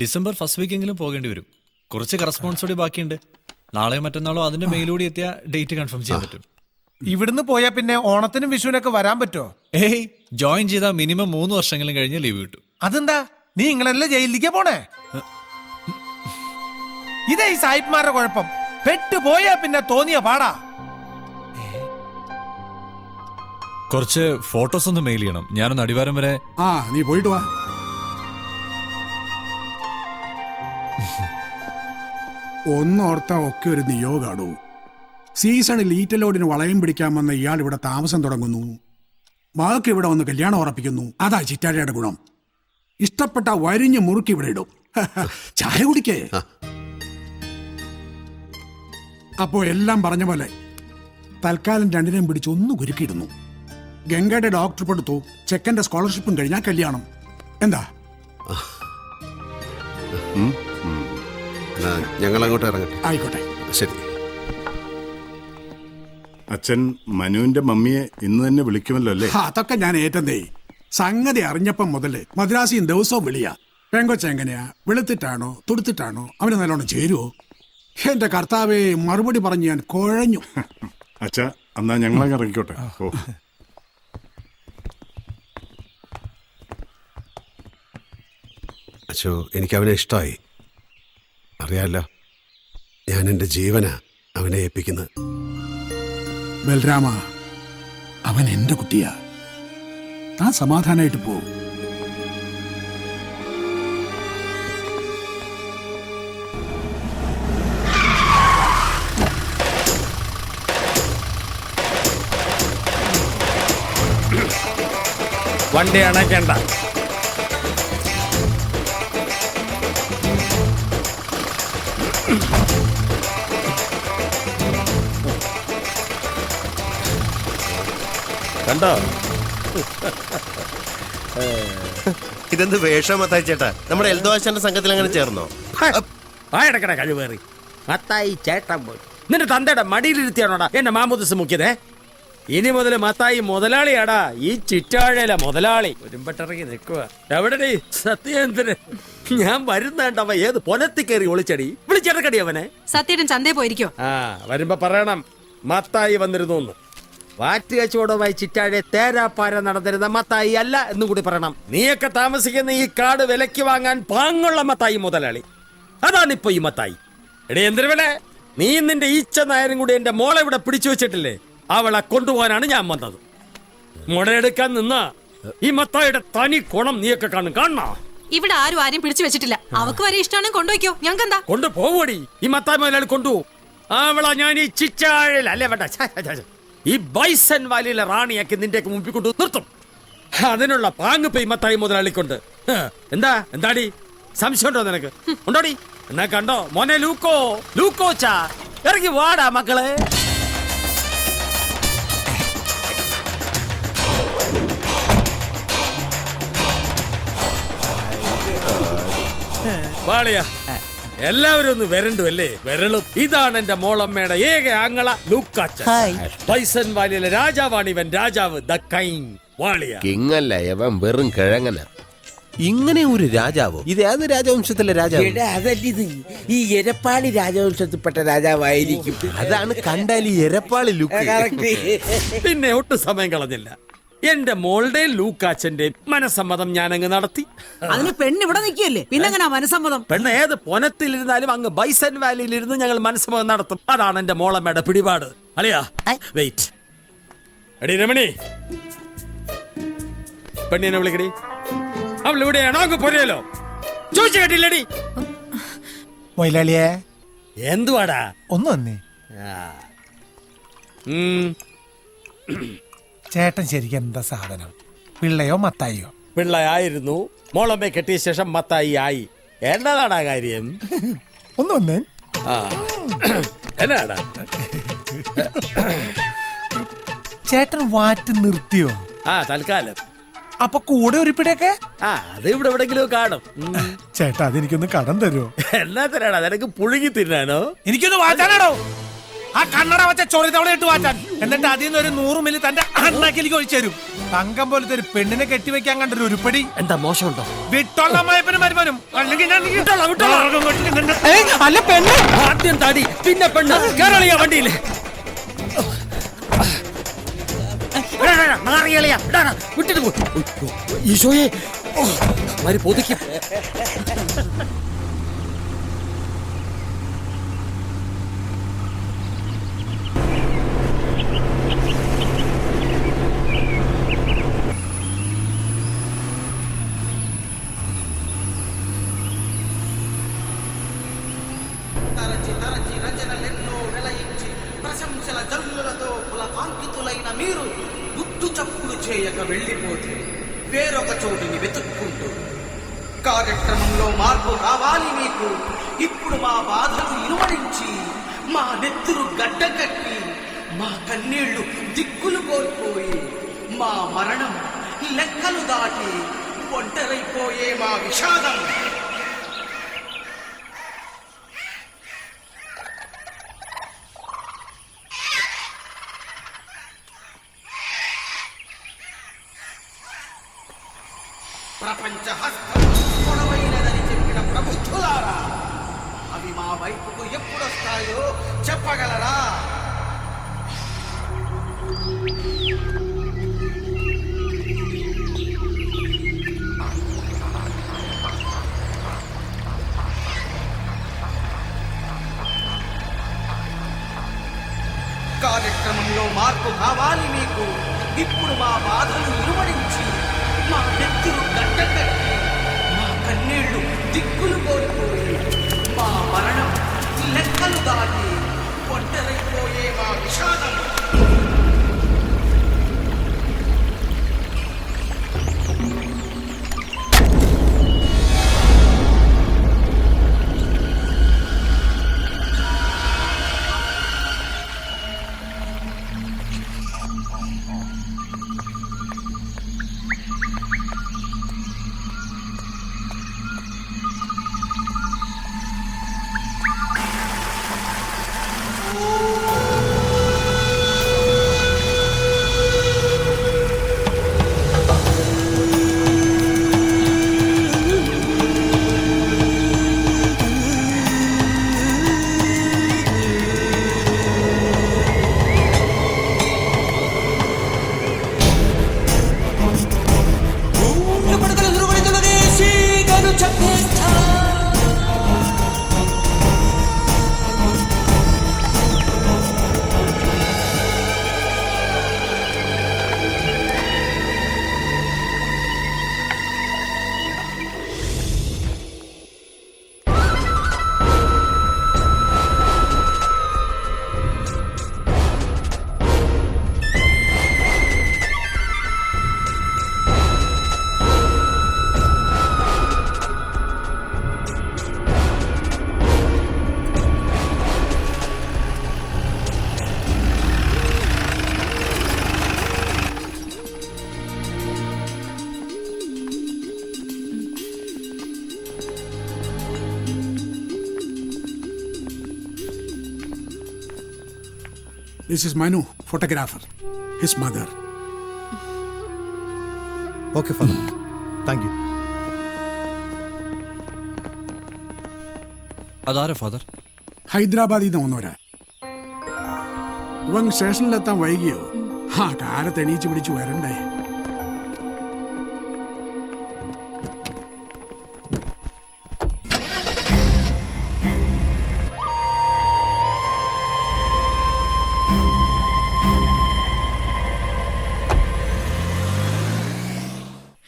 December first വീക്കെങ്കിലും പോകേണ്ടി വരും. കുറച്ച് കറസ്പോൺസോടി ബാക്കിയുണ്ട്. നാളെയോ മറ്റന്നാളോ അതിന്റെ മെയിലൂടെ എത്തിയ ഡേറ്റ് കൺഫേം ചെയ്യാൻ പറ്റും. ഇവിടുന്ന് പോയാ പിന്നെ ഓണത്തിനും വിഷുവിനൊക്കെ വരാൻ പറ്റുമോ? ഏയ്, ജോയിൻ ചെയ്താൽ മിനിമം 3 വർഷങ്ങളും കഴിഞ്ഞ് ലീവ് കിട്ടും. അതെന്താ, നീ ഇങ്ങളെല്ലാം ജയിലിലേക്ക് പോണേ? ഇതേ ഈ സായിപ്പ്മാരുടെ കുഴപ്പം. പെട്ടുപോയാ പിന്നെ തോന്നിയ പാടാ. കുറച്ച് ഫോട്ടോസ് ഒന്ന് മെയിൽ ചെയ്യണം. ഞാനൊന്ന് അടിവാരം വരെ. നീ പോയിട്ട് വാ. ഒന്നോർത്താ ഒക്കെ ഒരു നിയോഗാടൂ. സീസണിൽ ഈറ്റലോടിന് വളയം പിടിക്കാൻ വന്ന ഇയാൾ ഇവിടെ താമസം തുടങ്ങുന്നു. മകൾക്ക് ഇവിടെ വന്ന് കല്യാണം ഉറപ്പിക്കുന്നു. അതാ ചിറ്റാരിയുടെ ഗുണം. ഇഷ്ടപ്പെട്ട വരിഞ്ഞ് മുറുക്കി ഇവിടെ ഇടും. ചായ കുടിക്കേ. അപ്പോ എല്ലാം പറഞ്ഞ പോലെ തൽക്കാലം രണ്ടിനെയും പിടിച്ച് ഒന്ന് കുരുക്കിയിടുന്നു. ഗംഗയുടെ ഡോക്ടർ പെടുത്തു. ചെക്കന്റെ സ്കോളർഷിപ്പും കഴിഞ്ഞാൽ കല്യാണം. എന്താ? ഞങ്ങൾ അങ്ങോട്ട് ഇറങ്ങട്ടെ. ആയിക്കോട്ടെ, ശരി. അച്ഛൻ മനുവിന്റെ മമ്മിയെ ഇന്ന് തന്നെ വിളിക്കുമല്ലോ അല്ലേ? അതൊക്കെ ഞാൻ ഏറ്റെന്നേ. സംഗതി അറിഞ്ഞപ്പം മുതല് മദ്രാസിയും ദിവസവും വിളിയാ. പെങ്കൊച്ചെങ്ങനെയാ, വെളുത്തിട്ടാണോ തുടുത്തിട്ടാണോ, അവന് നല്ലോണം ചേരുവോ? എന്റെ കർത്താവേ, മറുപടി പറഞ്ഞ് ഞാൻ കുഴഞ്ഞു. അച്ഛാ, എന്നാ ഞങ്ങളങ്ങ് ഇറങ്ങിക്കോട്ടെ. ഓ, അച്ഛോ, എനിക്ക് അവനെ ഇഷ്ടമായി. അറിയാലോ, ഞാൻ എൻ്റെ ജീവനാ അവനെ ഏൽപ്പിക്കുന്നത്. ബൽരാമ, അവൻ എന്റെ കുട്ടിയാ. താൻ സമാധാനായിട്ട് പോ. വണ്ടി അണയ്ക്കണ്ട. കണ്ടോ? ഇതെന്ത് വേഷം മത്തായി ചേട്ടാ? നമ്മുടെ എൽദോശന്റെ സംഘത്തിൽ അങ്ങനെ ചേർന്നോ? ആയടക്കട കഴിവേറി. മത്തായി ചേട്ടൻ പോയി നിന്റെ തന്തയുടെ മടിയിലിരുത്തിയാണോടാ എന്നെ മാമോദിസം മുക്കിയതേ? ഇനി മുതൽ മത്തായി മുതലാളിയാടാ, ഈ ചിറ്റാഴയിലെ മുതലാളി. ഒരുമ്പട്ടിറങ്ങി നിൽക്കുക. എവിടെ സത്യേന്ദ്രൻ? ഞാൻ വരുന്നേണ്ടവ ഏത് പൊനത്തി കയറി ഒളിച്ചടി. വിളിച്ചിറക്കടി അവനെ. സത്യേട്ടൻ ചന്തേ പോയിരിക്കോ? വരുമ്പോ പറയണം മത്തായി വന്നിരുന്നു. വാറ്റ് കച്ചവടമായി ചിറ്റാഴെ തേരാപ്പാര നടന്നിരുന്ന മത്തായി അല്ല എന്നും കൂടി പറയണം. നീയൊക്കെ താമസിക്കുന്ന ഈ കാട് വിലയ്ക്ക് വാങ്ങാൻ പാങ്ങുള്ള മത്തായി മുതലാളി. അതാണിപ്പോ ഈ മത്തായി. എടേ എന്തിരുവനെ, നീ നിന്റെ ഈച്ച നായരും കൂടി എന്റെ മോളെ ഇവിടെ പിടിച്ചു വെച്ചിട്ടില്ലേ? അവളെ കൊണ്ടുപോകാനാണ് ഞാൻ വന്നത്. മുടയെടുക്കാൻ നിന്ന ഈ മത്തായിയുടെ തനി കുണം നീയൊക്കെ കാണണോ? ഇവിടെ ആരും ആരും പിടിച്ചു വെച്ചിട്ടില്ല. അവക്ക് വരെ ഇഷ്ടമാണെങ്കിൽ കൊണ്ടുപോയിക്കോ, ഞങ്ങൾക്ക് എന്താ? കൊണ്ടുപോവടി. ഈ മത്തായി മുതലാളി കൊണ്ടുപോകും. അവളാ ഞാൻ ഈ ചിറ്റാഴൽ അല്ലേ വേണ്ട, ഈ ബൈസൺ വാലിയിലെ റാണിയാക്കി നിന്റെ മുമ്പിൽ കൊണ്ട് നിർത്തും. അതിനുള്ള പാങ്ങ് ഈ മത്തായി മുതലാളിക്കൊണ്ട്. എന്താടി സംശയം ഉണ്ടോ നിനക്ക്? ഉണ്ടോടി? എന്നാ കണ്ടോ മോനെ ലൂക്കോച്ചാ, ഇറങ്ങി വാടാ മക്കളെ. വാളിയ എല്ലാവരും ഒന്ന് വരണ്ടു അല്ലേ? വരളും. ഇതാണ് എന്റെ മോളമ്മയുടെ ഏക ആങ്ങള ലൂക്കാച്ച. ബൈസൺ വാലിയിലെ രാജാവാണ് ഇവൻ. രാജാവ് ദ കൈങ് വാളിയ. കിങ്ങല്ല, ഇവൻ വെറും കിഴങ്ങന. ഇങ്ങനെ ഒരു രാജാവോ? ഇത് ഏത് രാജവംശത്തിലെ രാജാവ്? അതല്ലിത് ഈ എരപ്പാളി രാജവംശത്തിൽപ്പെട്ട രാജാവായിരിക്കും. അതാണ് കണ്ടാൽ ഈ എരപ്പാളി ലുക്ക്. പിന്നെ ഒട്ടും സമയം കളഞ്ഞില്ല. എന്റെ മോളുടെ ലൂക്കാച്ചന്റെ മനസ്സമ്മതം ഞാനങ്ങ് നടത്തി. അതിന് പെണ്ണ് ഇവിടെ നിൽക്കിയല്ലേ, പിന്നെ എങ്ങനെ മനസ്സമ്മതം? പെണ്ണ് ഏത് പൊനത്തിലിരുന്നാലും അങ്ങ് ബൈസൺ വാലിയിലിരുന്ന് ഞങ്ങൾ മനസ്സമ്മതം നടത്തും. അതാണ് എന്റെ മോളമ്മയുടെ പിടിപാട്. അളിയാ വെയിറ്റ്. എടി രമണി, പെണ്ണിനെ വിളിക്കടി. അവൾ ഇവിടെയാണോ? അങ്ങ് പോരല്ലോ. ചോദിച്ചു കേട്ടില്ലടി. മൊയിലാളിയെ എന്തുവാടാ? ഒന്ന് വന്നേ. ചേട്ടൻ ശരിക്കും എന്താ സാധനം? പിള്ളയോ മത്തായിയോ? പിള്ളയായിരുന്നു. മോളമ്മയെ കെട്ടിയ ശേഷം മത്തായി ആയി. എന്നതാടാ കാര്യം? ഒന്ന് വന്നേ. എന്നാടാ? ചേട്ടൻ വാറ്റ് നിർത്തിയോ? തൽക്കാലം. അപ്പൊ കൂടെ ഒരു പിടിയൊക്കെ? അത് ഇവിടെ എവിടെങ്കിലും കാണും. ചേട്ടാ, അതെനിക്കൊന്ന് കടം തരുമോ? എന്നാ തരാടാ? നിനക്ക് പുഴുങ്ങി തിന്നാനോ? എനിക്കൊന്ന് വാറ്റാനാണോ? ആ കണ്ണട വെച്ച ചൊറി തവണ ഇട്ട് മാറ്റാൻ. എന്നിട്ട് അതിൽ നിന്ന് ഒരു 100 മില്ലി തന്റെ അണ്ണാക്കിലേക്ക് ഒഴിച്ചു തരും. തങ്കം പോലത്തെ ഒരു പെണ്ണിനെ കെട്ടിവെക്കാൻ കണ്ടൊരു ഉരുപ്പടി. എന്താ മോശമുണ്ടോ? വിട്ടോളാം അമ്മായിപ്പനും മരുമനും. അല്ലെങ്കിൽ ഞാൻ അല്ല പെണ്ണ് ആദ്യം താടി പിന്നെ പെണ്ണ്. കേരളീയ വണ്ടിയില് വിട്ടിട്ട് പോ. ഈശോയെ മാരി പൊതിക്കും. ప్రశంసల జల్లులతో పులకాంకితులైన మీరు గుట్టు చప్పుడు చేయక వెళ్ళిపోతే వేరొక చోటిని వెతుక్కుంటూ కార్యక్రమంలో మార్పు కావాలి మీకు. ఇప్పుడు మా బాధలు ఇనుమడించి మా నెత్తురు గడ్డకట్టి మా కన్నీళ్లు దిక్కులు కోల్పోయి మా మరణం లెక్కలు దాటి ఒంటరైపోయే మా విషాదం. ప్రపంచ హస్తం పొడవైనదని చెప్పిన ప్రబుద్ధులారా, అవి మా వైపుకు ఎప్పుడొస్తాయో చెప్పగలరా? కార్యక్రమంలో మార్పు కావాలి మీకు. ఇప్పుడు మా బాధలు ఇరుమడించి మా నెత్తురు గడ్డకట్టి మా కన్నీళ్లు దిక్కులు కోల్పోయి మా మరణం లెక్కలు దాటి ఒంటరైపోయే మా విషాదం. This is Manu, photographer. His mother. Okay, Father. Thank you. അതാരാ ഫാദർ? ഹൈദരാബാദിൽ നിന്ന് വന്നവരാ. ഇവൻ സ്റ്റേഷനിലെത്താൻ വൈകിയോ? കാലത്ത് എണീച്ച് പിടിച്ച് വരണ്ടേ.